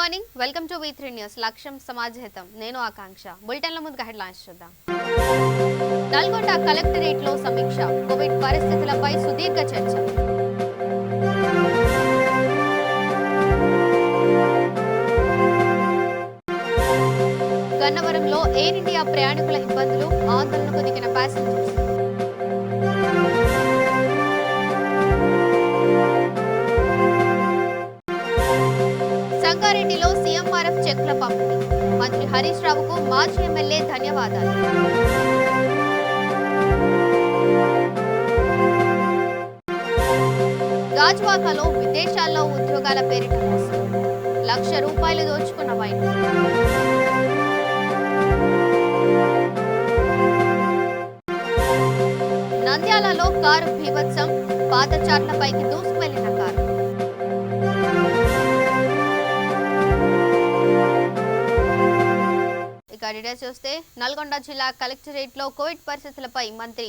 Morning welcome to V3 news. లక్ష్యం సమాజహితం. నేను ఆకాంక్ష. బులెటిన్ల ముందుగా హెడ్లైన్స్ చూద్దాం. నల్గొండ కలెక్టరేట్ లో సమీక్ష. కోవిడ్ పరిస్థితులపై సుదీర్ఘ చర్చ. గన్నవరంలో ఎయిర్ ఇండియా ప్రయాణికుల ఇబ్బందులు, ఆందోళనకు దిగిన ప్యాసింజర్స్. సంగారెడ్డిలో సీఎంఆర్ఎఫ్ చెక్ల పంపిణీ. మంత్రి హరీష్ రావుకు మాజీ ఎమ్మెల్యే ధన్యవాదాలు. గాజువాకలో విదేశాల్లో ఉద్యోగాల పేరిట మోసం. ₹1,00,000 దోచుకున్న వైన్. నంద్యాలలో కారు బీభత్సం. పాతచార్లపైకి దూసుకువెళ్లిన కారు. డీటెయిల్స్ చూస్తే నల్గొండ జిల్లా కలెక్టరేట్ లో కోవిడ్ పరిస్థితులపై మంత్రి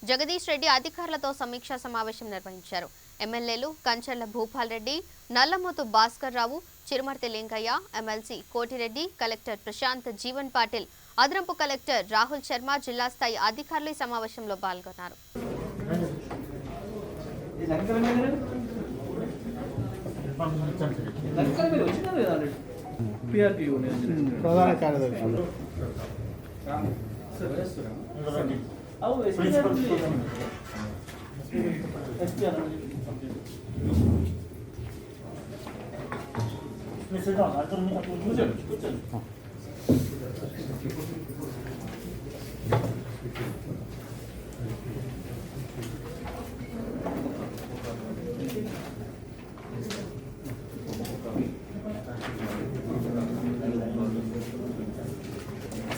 జగదీష్ రెడ్డి అధికారులతో సమీక్షా సమావేశం నిర్వహించారు. ఎమ్మెల్యేలు కంచర్ల భూపాల్ రెడ్డి, నల్లమోతు భాస్కర్ రావు, చిరుమర్తి లింగయ్య, ఎమ్మెల్సీ కోటిరెడ్డి, కలెక్టర్ ప్రశాంత్ జీవన్ పాటిల్, అదనపు కలెక్టర్ రాహుల్ శర్మ, జిల్లా స్థాయి అధికారులు ఈ సమావేశంలో పాల్గొన్నారు. ప్రధాన కార్యదర్శి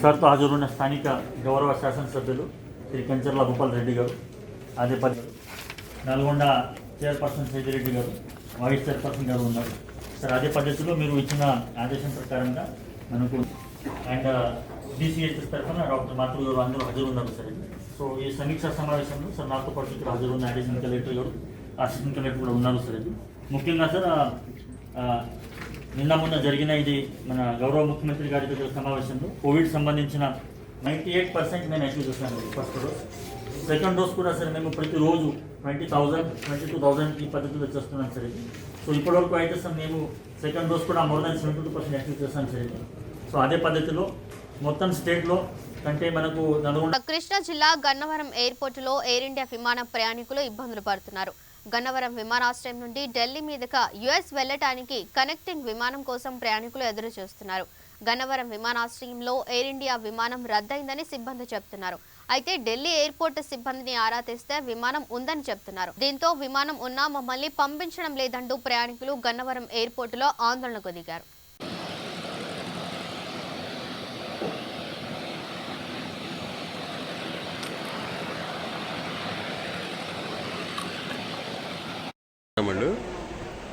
సార్తో హాజరున్న స్థానిక గౌరవ శాసనసభ్యులు శ్రీ కంచర్ల భూపాల్ రెడ్డి గారు, అదే నల్గొండ చైర్పర్సన్ సేదిరెడ్డి గారు, వైస్ చైర్పర్సన్ గారు ఉన్నారు సార్. అదే పద్ధతిలో మీరు ఇచ్చిన ఆదేశం ప్రకారంగా మనకు అండ్ DCHS తరఫున డాక్టర్ మాతృ గారు అందరూ హాజరున్నారు సార్. సో ఈ సమీక్షా సమావేశంలో సార్ నాతో పాటు ఇక్కడ హాజరున్న అడిషనల్ కలెక్టర్ గారు, అసిస్టెంట్ కలెక్టర్ కూడా ఉన్నారు సార్. ముఖ్యంగా సార్ నిన్న జరిగిన ఇది మన గౌరవ ముఖ్యమంత్రి గారి సమావేశంలో కోవిడ్ సంబంధించిన 98% నేను అచీవ్ చేశాను. ఫస్ట్ డోస్, సెకండ్ డోస్ కూడా సరే మేము ప్రతిరోజు 20,000 22,000 ఈ పద్ధతిలో చేస్తున్నాం సరే. సో ఇప్పటివరకు అయితే సార్ మేము సెకండ్ డోస్ కూడా మోర్ దాన్ 72% అచీవ్ చేస్తాం సరే. సో అదే పద్ధతిలో మొత్తం స్టేట్లో అంటే మనకు కృష్ణా జిల్లా గన్నవరం ఎయిర్పోర్టులో ఎయిర్ ఇండియా విమాన ప్రయాణికులు ఇబ్బందులు పడుతున్నారు. గన్నవరం విమానాశ్రయం నుండి ఢిల్లీ మీదుగా US వెళ్లటానికి కనెక్టింగ్ విమానం కోసం ప్రయాణికులు ఎదురు చూస్తున్నారు. గన్నవరం విమానాశ్రయంలో ఎయిర్ ఇండియా విమానం రద్దయిందని సిబ్బంది చెప్తున్నారు. అయితే ఢిల్లీ ఎయిర్పోర్ట్ సిబ్బందిని ఆరా తీస్తే విమానం ఉందని చెప్తున్నారు. దీంతో విమానం ఉన్నా మమ్మల్ని పంపించడం లేదంటూ ప్రయాణికులు గన్నవరం ఎయిర్పోర్టులో ఆందోళనకు దిగారు.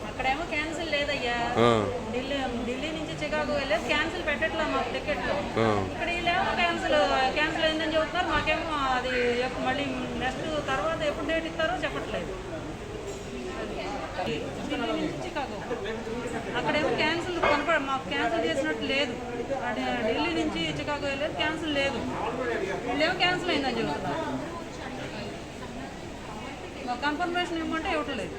అక్కడేమో క్యాన్సిల్ లేదయ్యా. ఢిల్లీ నుంచి చికాగో వెళ్ళేది క్యాన్సిల్ పెట్టట్లా మాకు టికెట్లు. ఇక్కడ వీళ్ళేమో క్యాన్సిల్ అయిందని చెబుతున్నారు. మాకేమో అది మళ్ళీ నెక్స్ట్ తర్వాత ఎప్పుడు డేట్ ఇస్తారో చెప్పట్లేదు. ఢిల్లీ నుంచి చికాగో అక్కడేమో క్యాన్సిల్ మాకు క్యాన్సిల్ చేసినట్టు లేదు. ఢిల్లీ నుంచి చికాగో వెళ్ళేది క్యాన్సిల్ లేదు. వీళ్ళేమో క్యాన్సిల్ అయిందని చెబుతున్నారు. మాకు కన్ఫర్మేషన్ ఇవ్వమంటే ఇవ్వట్లేదు.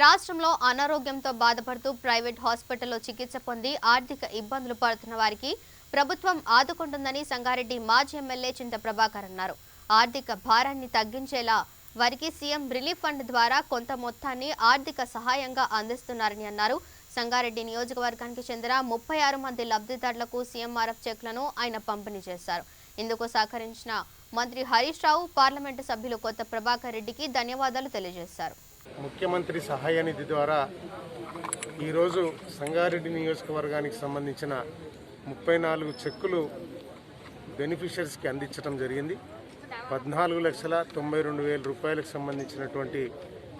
రాష్ట్రంలో అనారోగ్యంతో బాధపడుతూ ప్రైవేట్ హాస్పిటల్లో చికిత్స పొంది ఆర్థిక ఇబ్బందులు పడుతున్న వారికి ప్రభుత్వం ఆదుకుంటుందని సంగారెడ్డి మాజీ ఎమ్మెల్యే చింత ప్రభాకర్ అన్నారు. ఆర్థిక భారాన్ని తగ్గించేలా వారికి సీఎం రిలీఫ్ ఫండ్ ద్వారా కొంత మొత్తాన్ని ఆర్థిక సహాయంగా అందిస్తున్నారని అన్నారు. సంగారెడ్డి నియోజకవర్గానికి చెందిన 36 మంది లబ్ధిదారులకు సీఎంఆర్ఎఫ్ చెక్లను ఆయన పంపిణీ చేశారు. ఇందుకు సహకరించిన మంత్రి హరీష్ రావు, పార్లమెంటు సభ్యులు కొత్త ప్రభాకర్ రెడ్డికి ధన్యవాదాలు తెలియజేశారు. ముఖ్యమంత్రి సహాయ నిధి ద్వారా ఈరోజు సంగారెడ్డి నియోజకవర్గానికి సంబంధించిన 34 చెక్కులు బెనిఫిషరీస్కి అందించడం జరిగింది. 14,92,000 రూపాయలకు సంబంధించినటువంటి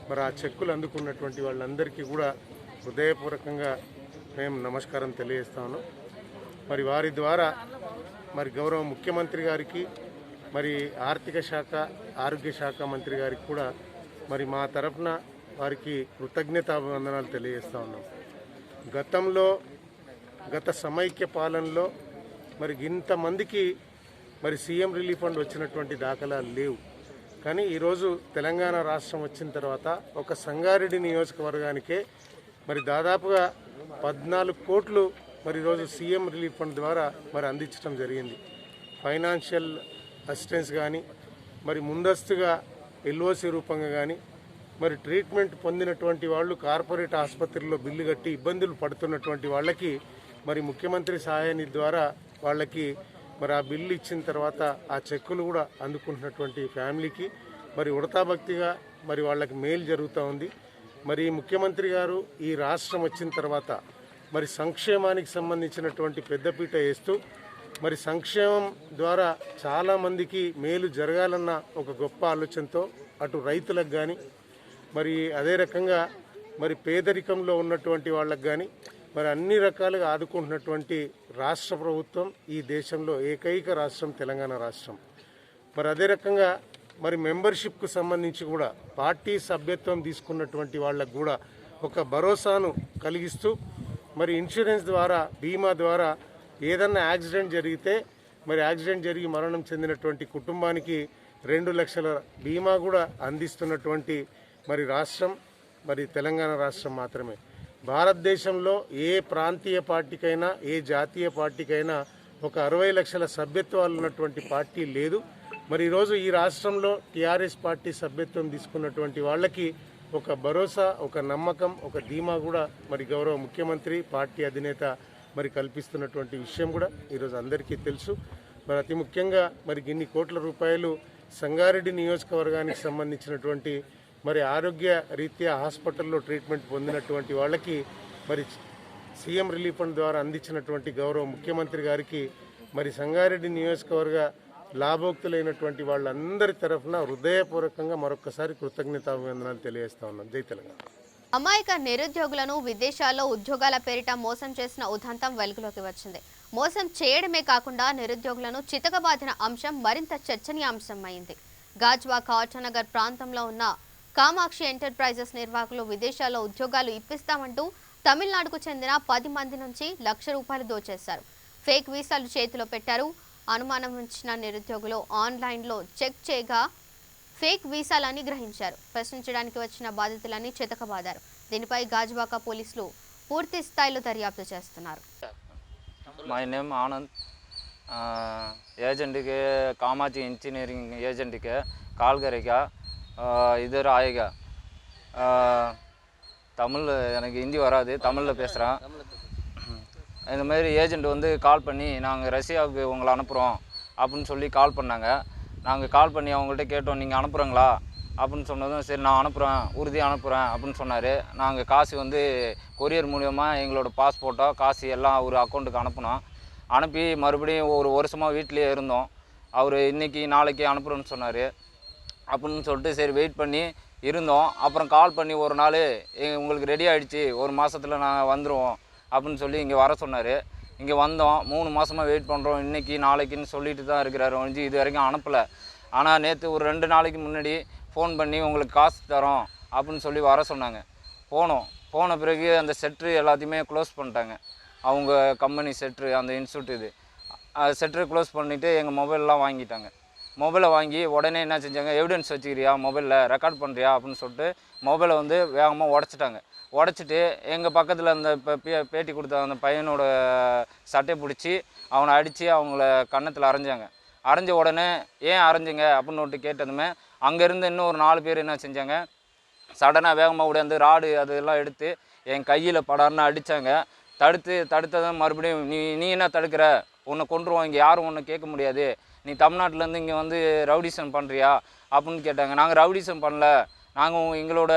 మరి ఆ చెక్కులు అందుకున్నటువంటి వాళ్ళందరికీ కూడా హృదయపూర్వకంగా మేము నమస్కారం తెలియజేస్తాను. మరి వారి ద్వారా మరి గౌరవ ముఖ్యమంత్రి గారికి మరి ఆర్థిక శాఖ ఆరోగ్య శాఖ మంత్రి గారికి కూడా మరి మా తరఫున వారికి కృతజ్ఞతాభివందనాలు తెలియజేస్తూ ఉన్నాం. గత సమైక్య పాలనలో మరి ఇంతమందికి మరి సీఎం రిలీఫ్ ఫండ్ వచ్చినటువంటి దాఖలాలు లేవు. కానీ ఈరోజు తెలంగాణ రాష్ట్రం వచ్చిన తర్వాత ఒక సంగారెడ్డి నియోజకవర్గానికే మరి దాదాపుగా 14 కోట్లు మరి ఈరోజు సీఎం రిలీఫ్ ఫండ్ ద్వారా మరి అందించడం జరిగింది. ఫైనాన్షియల్ అసిస్టెన్స్ కానీ మరి ముందస్తుగా ఎల్ఓసి రూపంగా కానీ మరి ట్రీట్మెంట్ పొందినటువంటి వాళ్ళు కార్పొరేట్ ఆసుపత్రుల్లో బిల్లు కట్టి ఇబ్బందులు పడుతున్నటువంటి వాళ్ళకి మరి ముఖ్యమంత్రి సహాయ నిధి ద్వారా వాళ్ళకి మరి ఆ బిల్లు ఇచ్చిన తర్వాత ఆ చెక్కులు కూడా అందుకుంటున్నటువంటి ఫ్యామిలీకి మరి ఉడతాభక్తిగా మరి వాళ్ళకి మేలు జరుగుతూ ఉంది. మరి ముఖ్యమంత్రి గారు ఈ రాష్ట్రం వచ్చిన తర్వాత మరి సంక్షేమానికి సంబంధించినటువంటి పెద్దపీట వేస్తూ మరి సంక్షేమం ద్వారా చాలామందికి మేలు జరగాలన్న ఒక గొప్ప ఆలోచనతో అటు రైతులకు కానీ మరి అదే రకంగా మరి పేదరికంలో ఉన్నటువంటి వాళ్ళకు కానీ మరి అన్ని రకాలుగా ఆదుకుంటున్నటువంటి రాష్ట్ర ప్రభుత్వం ఈ దేశంలో ఏకైక రాష్ట్రం తెలంగాణ రాష్ట్రం. మరి అదే రకంగా మరి మెంబర్షిప్కు సంబంధించి కూడా పార్టీ సభ్యత్వం తీసుకున్నటువంటి వాళ్ళకు కూడా ఒక భరోసాను కలిగిస్తూ మరి ఇన్సూరెన్స్ ద్వారా బీమా ద్వారా ఏదన్నా యాక్సిడెంట్ జరిగితే మరి యాక్సిడెంట్ జరిగి మరణం చెందినటువంటి కుటుంబానికి 2 లక్షల బీమా కూడా అందిస్తున్నటువంటి మరి రాష్ట్రం మరి తెలంగాణ రాష్ట్రం మాత్రమే. భారతదేశంలో ఏ ప్రాంతీయ పార్టీకైనా ఏ జాతీయ పార్టీకైనా ఒక 60 లక్షల సభ్యత్వాలు ఉన్నటువంటి పార్టీ లేదు. మరి ఈరోజు ఈ రాష్ట్రంలో టీఆర్ఎస్ పార్టీ సభ్యత్వం తీసుకున్నటువంటి వాళ్ళకి ఒక భరోసా, ఒక నమ్మకం, ఒక ధీమా కూడా మరి గౌరవ ముఖ్యమంత్రి పార్టీ అధినేత మరి కల్పిస్తున్నటువంటి విషయం కూడా ఈరోజు అందరికీ తెలుసు. మరి అతి ముఖ్యంగా మరి ఇన్ని కోట్ల రూపాయలు సంగారెడ్డి నియోజకవర్గానికి సంబంధించినటువంటి మరి ఆరోగ్య రీత్యా హాస్పిటల్లో ట్రీట్మెంట్ పొందినటువంటి వాళ్ళకి మరి సీఎం రిలీఫ్ ఫండ్ ద్వారా అందించినటువంటి గౌరవ ముఖ్యమంత్రి గారికి మరి సంగారెడ్డి నియోజకవర్గ లాభోక్తులైనటువంటి వాళ్ళందరి తరఫున హృదయపూర్వకంగా మరొకసారి కృతజ్ఞతాభివందనాలు తెలియజేస్తా ఉన్నాం. జై తెలంగాణ. అమాయక నిరుద్యోగులను విదేశాల్లో ఉద్యోగాల పేరిట మోసం చేసిన ఉదంతం వెలుగులోకి వచ్చింది. మోసం చేయడమే కాకుండా నిరుద్యోగులను చితకబాదిన అంశం మరింత చర్చనీయాంశమైంది. గాజ్వాక ఆటోనగర్ ప్రాంతంలో ఉన్న కామాక్షి ఎంటర్ప్రైజెస్ నిర్వాహకులు విదేశాల్లో ఉద్యోగాలు ఇప్పిస్తామంటూ తమిళనాడుకు చెందిన 10 మంది నుంచి ₹1,00,000 దోచేశారు. ఫేక్ వీసాలు చేతిలో పెట్టారు. అనుమానం ఉంచిన నిరుద్యోగులు ఆన్లైన్లో చెక్ చేయగా ఫేక్ వీసాలని గ్రహించారు. ప్రశ్నించడానికి వచ్చిన బాధితులని చితకబాదారు. దీనిపై గాజ్వాక పోలీసులు పూర్తి స్థాయిలో దర్యాప్తు చేస్తున్నారు. My name Anand. एजेंट के कामाची इंजीनियरिंग एजेंट के कॉल करेगा, इधर आएगा. தமிழ் எனக்கு ஹிந்தி வராது, தமிழில் பேசுகிறேன். இந்த மாதிரி ஏஜெண்ட் வந்து கால் பண்ணி நாங்கள் ரஷ்யாவுக்கு உங்களை அனுப்புகிறோம் அப்படின்னு சொல்லி கால் பண்ணாங்க. நாங்கள் கால் பண்ணி அவங்கள்ட்ட கேட்டோம், நீங்கள் அனுப்புகிறீங்களா அப்படின்னு சொன்னதும் சரி நான் அனுப்புகிறேன், உறுதியாக அனுப்புகிறேன் அப்படின்னு சொன்னார். நாங்கள் காசு வந்து கொரியர் மூலியமாக எங்களோட பாஸ்போர்ட்டோ காசு எல்லாம் ஒரு அக்கௌண்ட்டுக்கு அனுப்பினோம். அனுப்பி மறுபடியும் ஒரு வருஷமாக வீட்டிலே இருந்தோம். அவர் இன்றைக்கி நாளைக்கு அனுப்புகிறேன்னு சொன்னார். அப்படின்னு சொல்லிட்டு சரி வெயிட் பண்ணி இருந்தோம். அப்புறம் கால் பண்ணி ஒரு நாள் உங்களுக்கு ரெடி ஆகிடுச்சு, ஒரு மாதத்தில் நாங்கள் வந்துடுவோம் அப்படின்னு சொல்லி இங்கே வர சொன்னார். இங்கே வந்தோம். 3 மாதமாக வெயிட் பண்ணுறோம், இன்றைக்கி நாளைக்குன்னு சொல்லிட்டு தான் இருக்கிறாரு ஒழிஞ்சு இது வரைக்கும் அனுப்பலை. ஆனால் நேற்று ஒரு 2 நாளைக்கு முன்னாடி ஃபோன் பண்ணி உங்களுக்கு காசு தரோம் அப்படின்னு சொல்லி வர சொன்னாங்க. போன பிறகு அந்த செட்ரு எல்லாத்தையுமே க்ளோஸ் பண்ணிட்டாங்க. அவங்க கம்பெனி செட்ரு, அந்த இன்ஸ்டியூட் இது செட்ரு க்ளோஸ் பண்ணிவிட்டு எங்கள் மொபைல்லாம் வாங்கிட்டாங்க. மொபைலை வாங்கி உடனே என்ன செஞ்சாங்க, எவிடன்ஸ் வச்சுக்கிறியா மொபைலில் ரெக்கார்ட் பண்ணுறியா அப்படின்னு சொல்லிட்டு மொபைலை வந்து வேகமாக உடச்சிட்டாங்க. உடச்சிட்டு எங்கள் பக்கத்தில் அந்த பேட்டி கொடுத்த அந்த பையனோட சட்டை பிடிச்சி அவனை அடித்து அவங்கள கன்னத்தில் அரைஞ்சாங்க. அரைஞ்ச உடனே ஏன் அரைஞ்சிங்க அப்படின்னு ஒட்டு கேட்டதுமே அங்கேருந்து இன்னும் ஒரு 4 பேர் என்ன செஞ்சாங்க, சடனாக வேகமாக உடையாந்து ராடு அதெல்லாம் எடுத்து என் கையில் படார்னு அடித்தாங்க. தடுத்ததும் மறுபடியும் நீ என்ன தடுக்கிற, உன்னை கொண்டுருவோம், இங்கே யாரும் ஒன்று கேட்க முடியாது, நீ தமிழ்நாட்டிலேருந்து இங்கே வந்து ரவுடிசம் பண்ணுறியா அப்படின்னு கேட்டாங்க. நாங்கள் ரவுடிசம் பண்ணல, நாங்கள் எங்களோட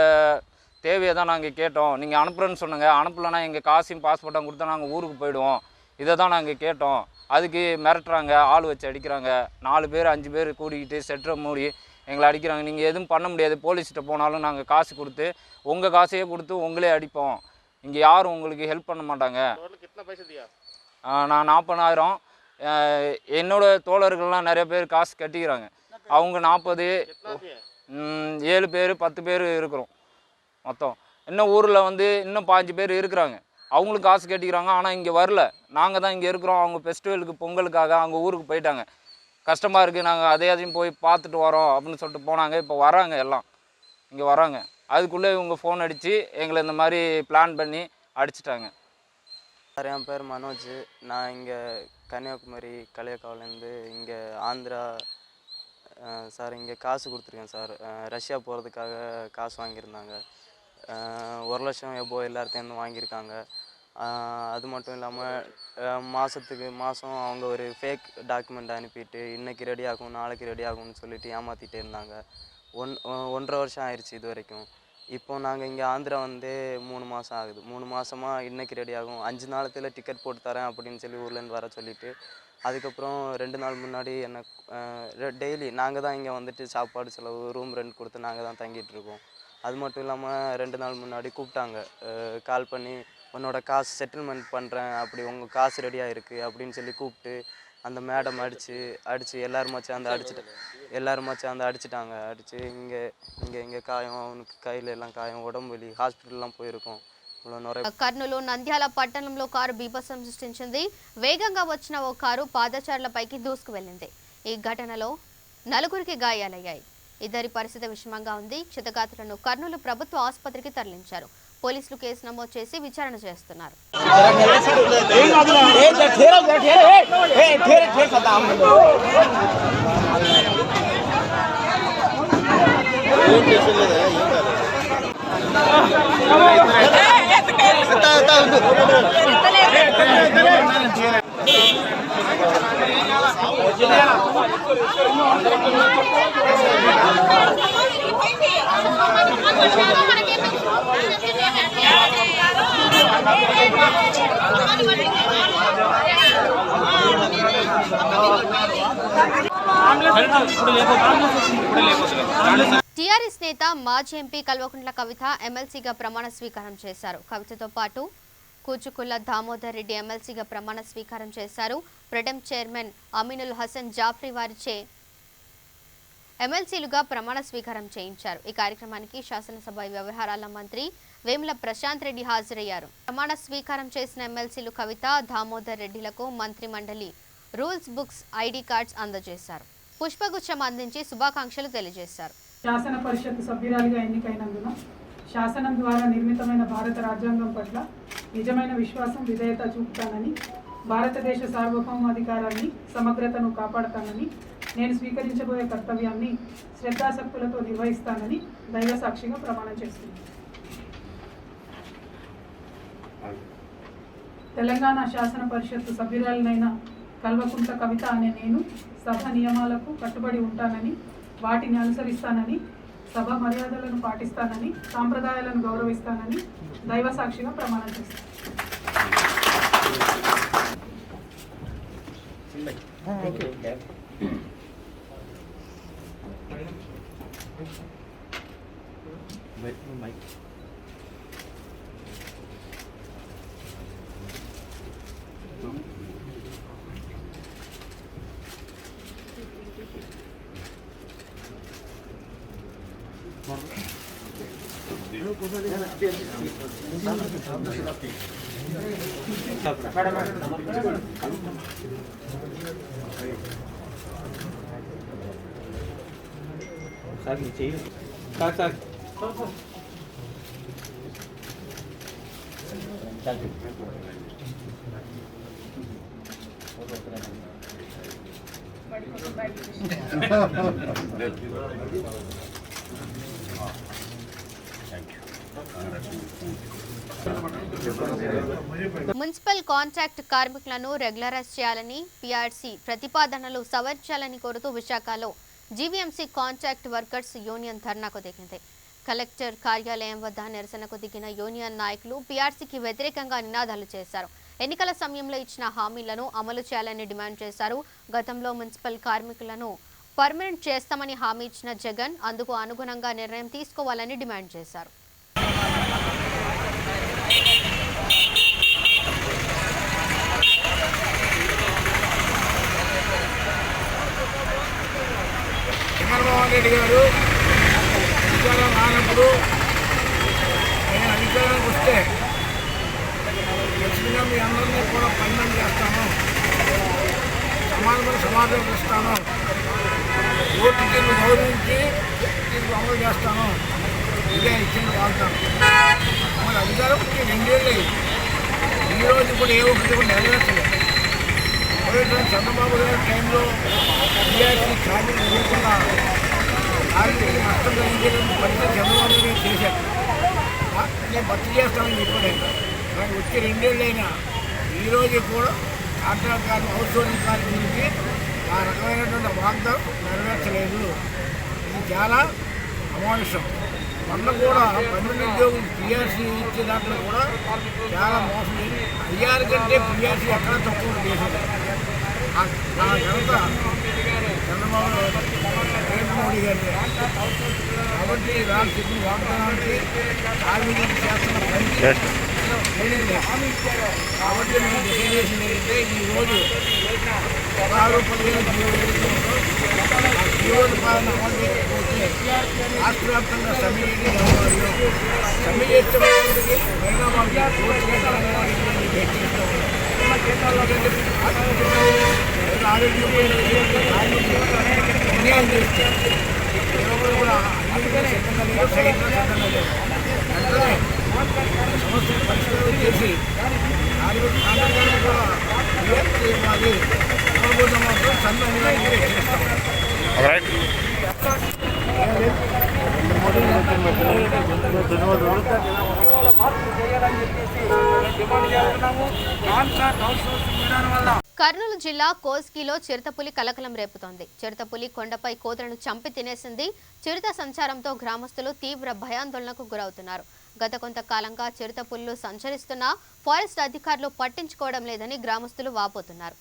தேவையை தான் நாங்கள் கேட்டோம். நீங்கள் அனுப்புகிறேன்னு சொன்னாங்க, அனுப்பலைன்னா எங்கள் காசையும் பாஸ்போர்ட்டும் கொடுத்தா நாங்கள் ஊருக்கு போயிடுவோம், இதை தான் நாங்கள் கேட்டோம். அதுக்கு மிரட்டுறாங்க, ஆள் வச்சு அடிக்கிறாங்க. 4 பேர் 5 பேர் கூடிக்கிட்டு செட்டரை மூடி எங்களை அடிக்கிறாங்க. நீங்கள் எதுவும் பண்ண முடியாது, போலீஸ்கிட்ட போனாலும் நாங்கள் காசு கொடுத்து உங்கள் காசையே கொடுத்து உங்களே அடிப்போம், இங்கே யாரும் உங்களுக்கு ஹெல்ப் பண்ண மாட்டாங்க. நான் 40,000 என்னோட தோழர்கள்லாம் நிறைய பேர் காசு கட்டிக்கிறாங்க. அவங்க 40 7 பேர் 10 பேர் இருக்கிறோம் மொத்தம். இன்னும் ஊரில் வந்து இன்னும் 5 பேர் இருக்கிறாங்க. அவங்களும் காசு கட்டிக்கிறாங்க. ஆனால் இங்கே வரல. நாங்கள் தான் இங்கே இருக்கிறோம். அவங்க ஃபெஸ்டிவலுக்கு பொங்கலுக்காக அவங்க ஊருக்கு போயிட்டாங்க. கஷ்டமாக இருக்குது, நாங்கள் அதையும் போய் பார்த்துட்டு வரோம் அப்படின்னு சொல்லிட்டு போனாங்க. இப்போ வராங்க, எல்லாம் இங்கே வராங்க. அதுக்குள்ளே இவங்க ஃபோன் அடித்து எங்களை இந்த மாதிரி பிளான் பண்ணி அடிச்சிட்டாங்க. சார், என் பேர் மனோஜ். நான் இங்கே கன்னியாகுமரி களியக்காவிலேருந்து இங்கே ஆந்திரா சார் இங்கே காசு கொடுத்துருக்கேன் சார். ரஷ்யா போகிறதுக்காக காசு வாங்கியிருந்தாங்க. 1 லட்சம் எபோ எல்லாத்தையும் வாங்கியிருக்காங்க. அது மட்டும் இல்லாமல் மாதம் அவங்க ஒரு ஃபேக் டாக்குமெண்ட் அனுப்பிட்டு இன்றைக்கி ரெடி ஆகும் நாளைக்கு ரெடி ஆகும்னு சொல்லிட்டு ஏமாற்றிட்டே இருந்தாங்க. 1.5 வருஷம் ஆயிடுச்சு இது வரைக்கும். இப்போ நாங்கள் இங்கே ஆந்திரா வந்து 3 மாதம் ஆகுது. 3 மாதமாக இன்றைக்கி ரெடி ஆகும், 5 நாளத்தில் டிக்கெட் போட்டு தரேன் அப்படின்னு சொல்லி ஊர்லேருந்து வர சொல்லிவிட்டு, அதுக்கப்புறம் 2 நாள் முன்னாடி என்ன டெய்லி நாங்கள் தான் இங்கே வந்துட்டு சாப்பாடு செலவு ரூம் ரெண்ட் கொடுத்து நாங்கள் தான் தங்கிட்டு இருக்கோம். அது மட்டும் இல்லாமல் 2 நாள் முன்னாடி கூப்பிட்டாங்க, கால் பண்ணி உன்னோட காசு செட்டில்மெண்ட் பண்ணுறேன், அப்படி உங்கள் காசு ரெடியாக இருக்குது அப்படின்னு சொல்லி கூப்பிட்டு அந்த மேடம் அடித்து எல்லாருமா சேர்ந்து அடிச்சிட்டாங்க. அடித்து இங்கே காயம், அவனுக்கு கையில் எல்லாம் காயம், உடம்பு வலி, హాస్పిటల్லாம் పోயிருக்கோம். కర్నూలు నంద్యాల పట్టణంలో కారు బీభత్సం సృష్టించింది. వేగంగా వచ్చిన ఓ కారు పాదచారులపైకి దూసుకు వెళ్ళింది. ఈ ఘటనలో 4 గాయాలయ్యాయి. ఇద్దరి పరిస్థితి విషమంగా ఉంది. క్షతగాత్రులను కర్నూలు ప్రభుత్వ ఆసుపత్రికి తరలించారు. పోలీసులు కేసు నమోదు చేసి విచారణ చేస్తున్నారు. టీఆర్ఎస్ నేత మాజీ ఎంపీ కల్వకుంట్ల కవిత ఎమ్మెల్సీగా ప్రమాణ స్వీకారం చేశారు. కవితతో పాటు కూచుకుల్ల దామోదర్ రెడ్డి ఎమ్మెల్సీగా ప్రమాణ స్వీకారం చేశారు. ప్రొటెం చైర్మన్ అమీనుల్ హసన్ జాఫ్రీ వారిచే ఎమ్మెల్సీలుగా ప్రమాణ స్వీకారం చేయించారు. ఈ కార్యక్రమానికి శాసనసభ వ్యవహారాల మంత్రి వేముల ప్రశాంత్ రెడ్డి హాజరయ్యారు. ప్రమాణ స్వీకారం చేసిన ఎమ్మెల్సీలు కవిత, దామోదర్ రెడ్డిలకు మంత్రి మండలి రూల్స్ బుక్స్, ఐడి కార్డ్స్ అందజేశారు. పుష్పగుచ్చం అందించి శుభాకాంక్షలు తెలియజేశారు. శాసన పరిషత్ సభ్యురాలిగా ఎన్నికైనందున శాసనం ద్వారా నిర్మితమైన భారత రాజ్యాంగం పట్ల నిజమైన విశ్వాసం, విధేయత చూపుతానని, భారతదేశ సార్వభౌమాధికారాన్ని, సమగ్రతను కాపాడతానని, నేను స్వీకరించబోయే కర్తవ్యాన్ని శ్రద్ధాశక్తులతో నిర్వహిస్తానని దైవ సాక్షిగా ప్రమాణం చేస్తున్నాను. తెలంగాణ శాసన పరిషత్ సభ్యురాలినైన కల్వకుంట్ల కవిత అనే నేను సభ నియమాలకు కట్టుబడి ఉంటానని, వాటిని అనుసరిస్తానని, సభ మర్యాదలను పాటిస్తానని, సాంప్రదాయాలను గౌరవిస్తానని దైవ సాక్షిగా ప్రమాణం చేస్తాను. మున్సిపల్ కాంట్రాక్ట్ కార్మికులను రెగ్యులరైజ్ చేయాలని, పీఆర్సీ ప్రతిపాదనలు సవరించాలని కోరుతూ విశాఖలో జీవీఎంసీ కాంట్రాక్ట్ వర్కర్స్ యూనియన్ ధర్నాకు దిగింది. కలెక్టర్ కార్యాలయం వద్ద నిరసనకు దిగిన యూనియన్ నాయకులు పీఆర్సీకి వ్యతిరేకంగా నినాదాలు చేశారు. ఎన్నికల సమయంలో ఇచ్చిన హామీలను అమలు చేయాలని డిమాండ్ చేశారు. గతంలో మున్సిపల్ కార్మికులను పర్మనెంట్ చేస్తామని హామీ ఇచ్చిన జగన్ అందుకు అనుగుణంగా నిర్ణయం తీసుకోవాలని డిమాండ్ చేశారు. జగన్మోహన్ రెడ్డి గారు అధికారం రానప్పుడు నేను అధికారానికి వస్తే ఖచ్చితంగా మీ అందరినీ కూడా పన్నం చేస్తాను, సమానమైన సమాధానం ఇస్తాను, ఓటుకి గౌరవించి దీనికి అమలు చేస్తాను, ఇదే ఇచ్చిన వాగ్దానం. మరి అధికారం 2 ఏళ్ళు ఈరోజు కూడా ఏ ఒక్కటి కూడా నెరవేర్చలేదు. చంద్రబాబు గారి టైంలో టీఆర్ఎస్ ఛార్జీలు లేకుండా ఆర్థిక నష్టం కలిగించేందుకు పరిస్థితి చంద్రబాబు గారు చేశారు. నేను భర్తీ చేస్తానని చెప్పాను. నాకు వచ్చి 2 ఏళ్ళైనా ఈరోజు కూడా కాంట్రాక్ట్ కార్డు అవుట్సోర్సింగ్ కార్డు గురించి ఆ రకమైనటువంటి వాగ్దానం నెరవేర్చలేదు. ఇది చాలా అమానుషం. మొన్న కూడా 12 ఉద్యోగులు పిఆర్సీ ఇచ్చే దాంట్లో కూడా చాలా మోసం చేసి 5,000 కంటే పిఆర్సీ ఎక్కడ తక్కువ చేసేది. నా ఘనత చంద్రబాబు నరేంద్ర మోడీ గారి. కాబట్టి వాళ్ళు చెప్పిన వాగ్దానానికి కార్మికులు చేస్తున్న పనికి కాబట్టి మేము డిసైడ్ చేసింది ఏంటంటే ఈరోజు 16-15 జీవోల పాలన అమలు చేయకపోతే రాష్ట్ర వ్యాప్తంగా సమ్మె సమ్మె చేస్తే పరిణామాలు పూర్తిగా హెచ్చరిస్తూ అన్యాయం చేస్తే ఎవరు కూడా సిద్ధంగా లేరు, సైతం సిద్ధంగా లేరు. వెంటనే సమస్యను పరిష్కారం చేసి కార్మికులు కూడా ఇవ్వాలి. ప్రభుత్వం మాత్రం సమ్మె అన్యాయాన్ని హెచ్చరిస్తాం. కర్నూలు జిల్లా కోస్గిలో చిరుతపులి కలకలం రేపుతోంది. చిరుతపులి కొండపై కోతులను చంపి తినేసింది. చిరుత సంచారంతో గ్రామస్తులు తీవ్ర భయాందోళనకు గురవుతున్నారు. గత కొంతకాలంగా చిరుతపులులు సంచరిస్తున్నా ఫారెస్ట్ అధికారులు పట్టించుకోవడం లేదని గ్రామస్తులు వాపోతున్నారు.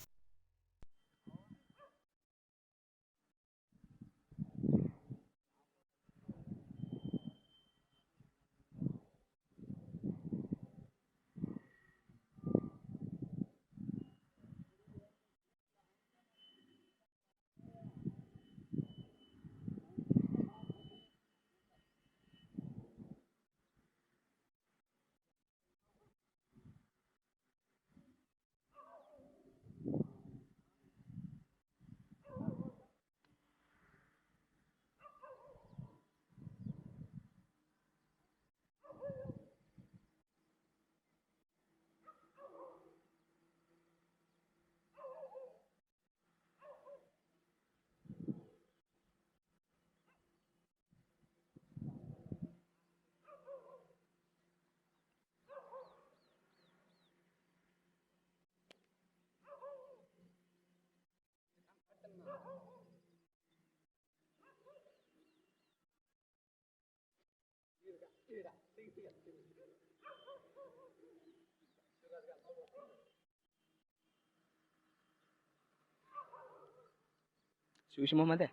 చూసి మొహమ్మదే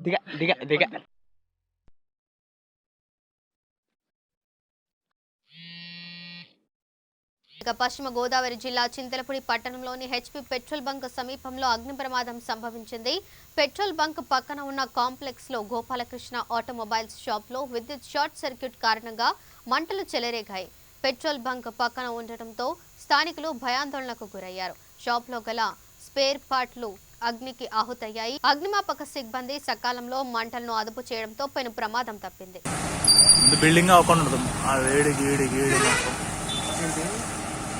దిగ దిగ దిగ పశ్చిమ గోదావరి జిల్లా చింతలపూడి పట్టణంలోని హెచ్పీ పెట్రోల్ బంక్ సమీపంలో అగ్ని ప్రమాదం సంభవించింది. పెట్రోల్ బంక్ పక్కన ఉన్న కాంప్లెక్స్ లో గోపాలకృష్ణ ఆటోమొబైల్స్ షాప్ లో విద్యుత్ షార్ట్ సర్క్యూట్ కారణంగా మంటలు చెలరేగాయి. పెట్రోల్ బంక్ పక్కన ఉండటంతో స్థానికులు భయాందోళనకు గురయ్యారు. షాప్ లో గల స్పేర్ పార్ట్లు అగ్నికి ఆహుతయ్యాయి. అగ్నిమాపక సిబ్బంది సకాలంలో మంటలను అదుపు చేయడంతో పెను ప్రమాదం తప్పింది.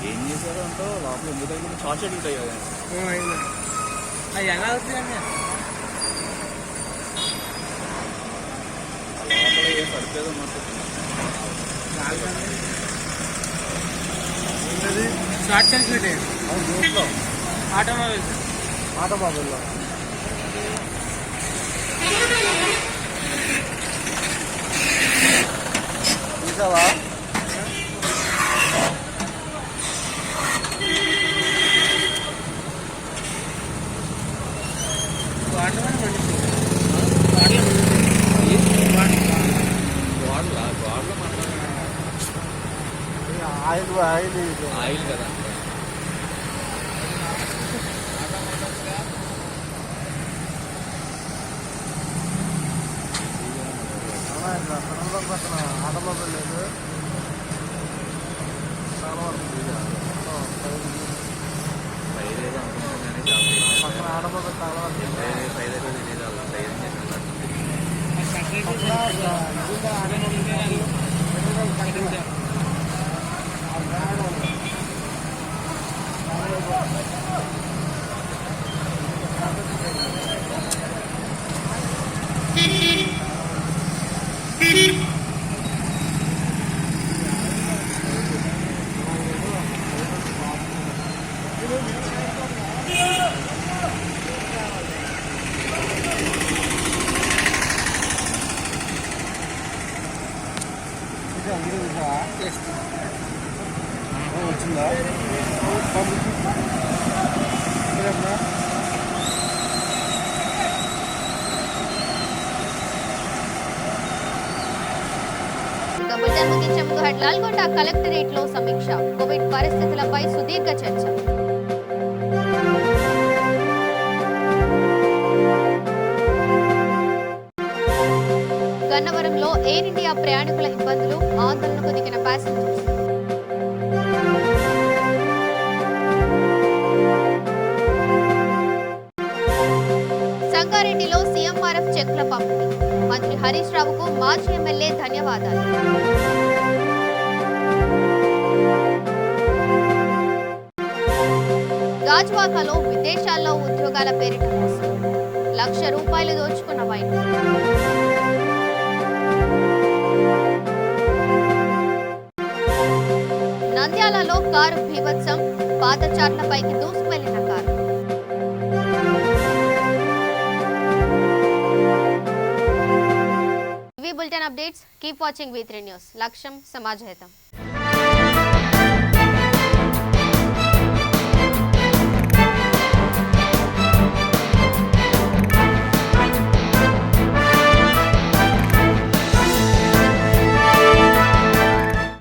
ఏం చేశారు అంటే లోపల ఎందుకు తగ్గింది షార్ట్ సర్క్యూట్ ఉంటాయి కదా అది ఎలా అవుతుందండి లోపల ఏ పడిపోయేదో షార్ట్ సర్క్యూట్ ఆటోమొబైల్లో చూసావా ఆయిల్ కదా ఆడమొబైల్ లేదు పక్కన ఆడమొబైల్ వచ్చిందా బులెటిన్ ముగించే ముందు నల్గొండ కలెక్టరేట్ లో సమీక్ష కోవిడ్ పరిస్థితులపై సుదీర్ఘ చర్చ. గన్నవరంలో ఎయిర్ ఇండియా ప్రయాణికుల ఇబ్బందులు, ఆందోళనకు దిగిన ప్యాసింజర్స్. సంగారెడ్డిలో సీఎంఆర్ఎఫ్ చెక్ల పంపిణీ, మంత్రి హరీష్ రావుకు మాజీ ఎమ్మెల్యే ధన్యవాదాలు. గాజువాకలో విదేశాల్లో ఉద్యోగాల పేరిట మోసం, ₹1,00,000 దోచుకున్న వైన్. నంద్యాలలో కారు బీభత్సం, పాదచారులపైకి దూసుకువెళ్లిన కారు. ఇవి bulletin updates. Keep watching V3 news. లక్ష్యం సమాజహితం.